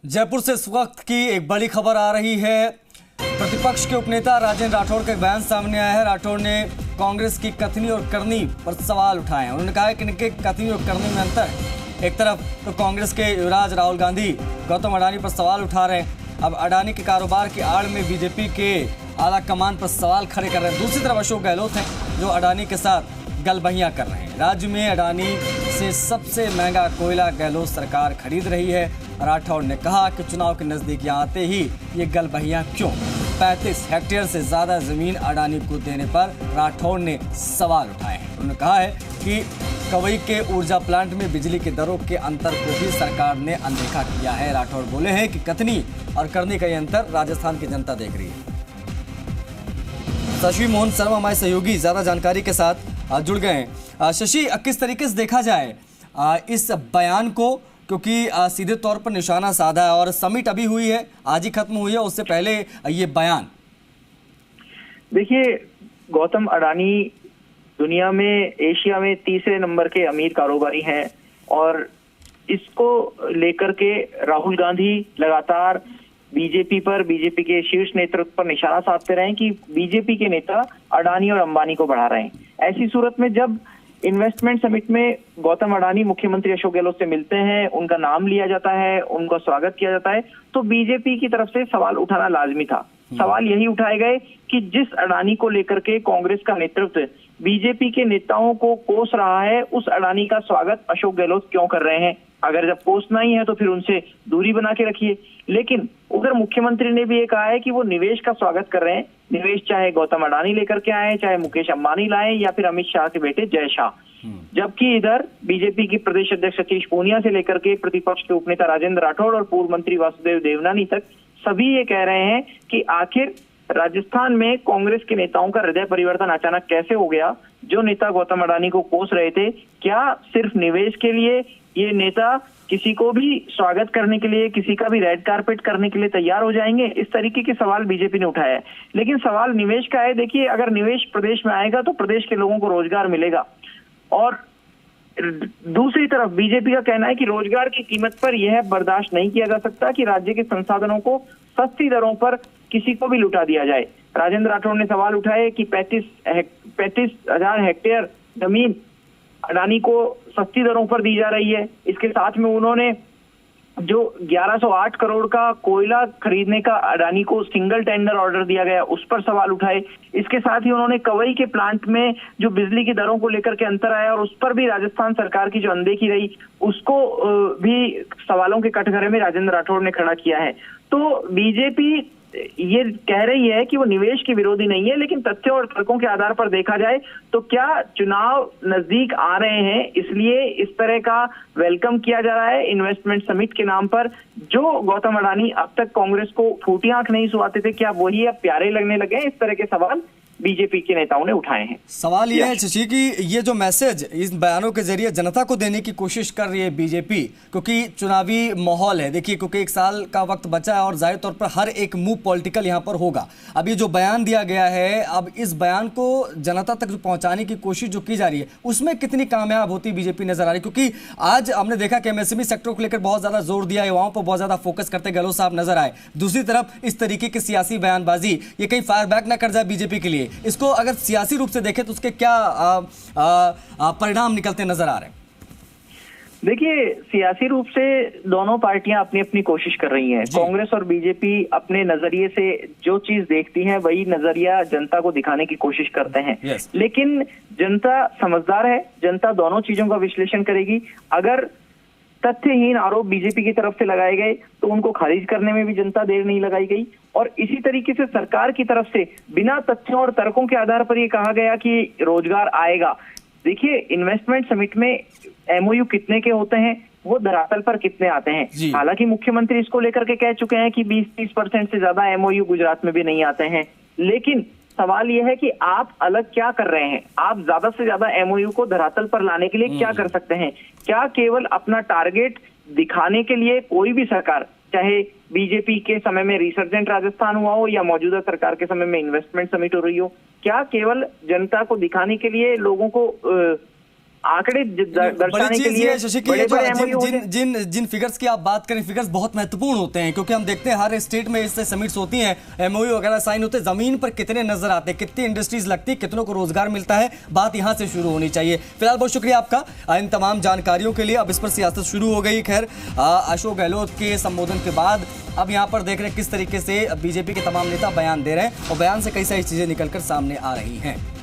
जयपुर से इस वक्त की एक बड़ी खबर आ रही है। प्रतिपक्ष के उपनेता राजेंद्र राठौड़ का एक बयान सामने आया है। राठौड़ ने कांग्रेस की कथनी और करनी पर सवाल उठाए हैं। उन्होंने कहा है कि इनके कथनी और करनी में अंतर है। एक तरफ तो कांग्रेस के युवराज राहुल गांधी गौतम अडानी पर सवाल उठा रहे हैं। अब अडानी के कारोबार की आड़ में बीजेपी के आला कमान पर सवाल खड़े कर रहे हैं। दूसरी तरफ अशोक गहलोत हैं जो अडानी के साथ गलबहियां कर रहे हैं। राज्य में अडानी से सबसे महंगा कोयला गहलोत सरकार खरीद रही है। राठौड़ ने कहा कि चुनाव के नजदीक आते ही ये गलबहियां क्यों? 35 हेक्टेयर से ज्यादा जमीन अडानी को देने पर राठौड़ ने सवाल उठाए हैं। उन्होंने कहा है कि कवई के ऊर्जा प्लांट में बिजली के दरों के अंतर को भी सरकार ने अनदेखा किया है। राठौड़ बोले हैं कि कथनी और करनी का ये अंतर राजस्थान की जनता देख रही है। शशि मोहन शर्मा हमारे सहयोगी ज्यादा जानकारी के साथ जुड़ गए हैं। शशि, किस तरीके से देखा जाए इस बयान को, क्योंकि सीधे तौर पर निशाना साधा है और समिट अभी हुई है, आज ही खत्म हुई है, उससे पहले ये बयान। देखिए, गौतम अडानी दुनिया में, एशिया में तीसरे नंबर के अमीर कारोबारी हैं और इसको लेकर के राहुल गांधी लगातार बीजेपी के शीर्ष नेतृत्व पर निशाना साधते रहे कि बीजेपी के नेता अडानी और अंबानी को बढ़ा रहे हैं। ऐसी सूरत में जब इन्वेस्टमेंट समिट में गौतम अडानी मुख्यमंत्री अशोक गहलोत से मिलते हैं, उनका नाम लिया जाता है, उनका स्वागत किया जाता है, तो बीजेपी की तरफ से सवाल उठाना लाजमी था। सवाल यही उठाए गए कि जिस अडानी को लेकर के कांग्रेस का नेतृत्व बीजेपी के नेताओं को कोस रहा है, उस अडानी का स्वागत अशोक गहलोत क्यों कर रहे हैं? अगर जब कोसना ही है तो फिर उनसे दूरी बना के रखिए। लेकिन उधर मुख्यमंत्री ने भी ये कहा है कि वो निवेश का स्वागत कर रहे हैं। निवेश चाहे गौतम अडानी लेकर के आए, चाहे मुकेश अंबानी लाए या फिर अमित शाह के बेटे जय शाह। जबकि इधर बीजेपी की प्रदेश अध्यक्ष सतीश पूनिया से लेकर के प्रतिपक्ष के उपनेता राजेंद्र राठौड़ और पूर्व मंत्री वासुदेव देवनानी तक सभी ये कह रहे हैं कि आखिर राजस्थान में कांग्रेस के नेताओं का हृदय परिवर्तन अचानक कैसे हो गया? जो नेता गौतम अडानी को कोस रहे थे, क्या सिर्फ निवेश के लिए ये नेता किसी को भी स्वागत करने के लिए, किसी का भी रेड कारपेट करने के लिए तैयार हो जाएंगे? इस तरीके के सवाल बीजेपी ने उठाया है। लेकिन सवाल निवेश का है। देखिए, अगर निवेश प्रदेश में आएगा तो प्रदेश के लोगों को रोजगार मिलेगा और दूसरी तरफ बीजेपी का कहना है कि रोजगार की कीमत पर यह बर्दाश्त नहीं किया जा सकता कि राज्य के संसाधनों को सस्ती दरों पर किसी को भी लुटा दिया जाए। राजेंद्र राठौड़ ने सवाल उठाए कि 35,000 हेक्टेयर जमीन अडानी को सस्ती दरों पर दी जा रही है। इसके साथ में उन्होंने जो 1108 करोड़ का कोयला खरीदने का अडानी को सिंगल टेंडर ऑर्डर दिया गया, उस पर सवाल उठाए। इसके साथ ही उन्होंने कवई के प्लांट में जो बिजली की दरों को लेकर के अंतर आया और उस पर भी राजस्थान सरकार की जो अनदेखी रही, उसको भी सवालों के कटघरे में राजेंद्र राठौड़ ने खड़ा किया है। तो बीजेपी ये कह रही है कि वो निवेश की विरोधी नहीं है, लेकिन तथ्यों और तर्कों के आधार पर देखा जाए तो क्या चुनाव नजदीक आ रहे हैं, इसलिए इस तरह का वेलकम किया जा रहा है इन्वेस्टमेंट समिट के नाम पर। जो गौतम अडानी अब तक कांग्रेस को फूटी आंख नहीं सुहाते थे, क्या वही अब प्यारे लगने लगे? इस तरह के सवाल बीजेपी के नेताओं ने उठाए हैं। सवाल यह है शशि कि ये जो मैसेज इस बयानों के जरिए जनता को देने की कोशिश कर रही है बीजेपी, क्योंकि चुनावी माहौल है, देखिए, क्योंकि 1 साल का वक्त बचा है और जाहिर तौर पर हर एक मूव पॉलिटिकल यहाँ पर होगा। अब ये जो बयान दिया गया है, अब इस बयान को जनता तक पहुंचाने की कोशिश जो की जा रही है, उसमें कितनी कामयाब होती बीजेपी नजर आ रही? क्योंकि आज हमने देखा कि एमएसएमई सेक्टर को लेकर बहुत ज्यादा जोर दिया, युवाओं पर बहुत ज्यादा फोकस करते गहलोत साहब नजर आए। दूसरी तरफ इस तरीके की सियासी बयानबाजी, ये कहीं फायर बैक ना कर जाए बीजेपी के लिए? इसको अगर सियासी रूप से देखें तो उसके क्या परिणाम निकलते नजर आ रहे हैं? देखिए, सियासी रूप से दोनों पार्टियां अपनी अपनी कोशिश कर रही हैं। कांग्रेस और बीजेपी अपने नजरिए से जो चीज देखती हैं वही नजरिया जनता को दिखाने की कोशिश करते हैं। लेकिन जनता समझदार है, जनता दोनों चीजों का विश्लेषण करेगी। अगर तथ्यहीन आरोप बीजेपी की तरफ से लगाए गए तो उनको खारिज करने में भी जनता देर नहीं लगाई गई, और इसी तरीके से सरकार की तरफ से बिना तथ्यों और तर्कों के आधार पर यह कहा गया कि रोजगार आएगा। देखिए, इन्वेस्टमेंट समिट में एमओयू कितने के होते हैं, वो धरातल पर कितने आते हैं? हालांकि मुख्यमंत्री इसको लेकर के कह चुके हैं कि 20-30% से ज्यादा एमओयू गुजरात में भी नहीं आते हैं। लेकिन सवाल यह है कि आप अलग क्या कर रहे हैं? आप ज्यादा से ज्यादा एमओयू को धरातल पर लाने के लिए क्या कर सकते हैं? क्या केवल अपना टारगेट दिखाने के लिए कोई भी सरकार, चाहे बीजेपी के समय में रिसर्जेंट राजस्थान हुआ हो या मौजूदा सरकार के समय में इन्वेस्टमेंट समिट हो रही हो, क्या केवल जनता को दिखाने के लिए लोगों को आंकड़े दर्शाने बड़ी के चीज लिए ये शशि की, जिन फिगर्स की आप बात करें, फिगर्स बहुत महत्वपूर्ण होते हैं, क्योंकि हम देखते हैं हर स्टेट में इससे समिट्स होती हैं, एमओयू वगैरह साइन होते हैं, जमीन पर कितने नजर आते हैं, कितनी इंडस्ट्रीज लगती है, कितनों को रोजगार मिलता है, बात यहां से शुरू होनी चाहिए। फिलहाल बहुत शुक्रिया आपका इन तमाम जानकारियों के लिए। अब इस पर सियासत शुरू हो गई। खैर, अशोक गहलोत के संबोधन के बाद अब यहां पर देख रहे हैं किस तरीके से बीजेपी के तमाम नेता बयान दे रहे हैं और बयान से कई सारी चीजें निकलकर सामने आ रही हैं।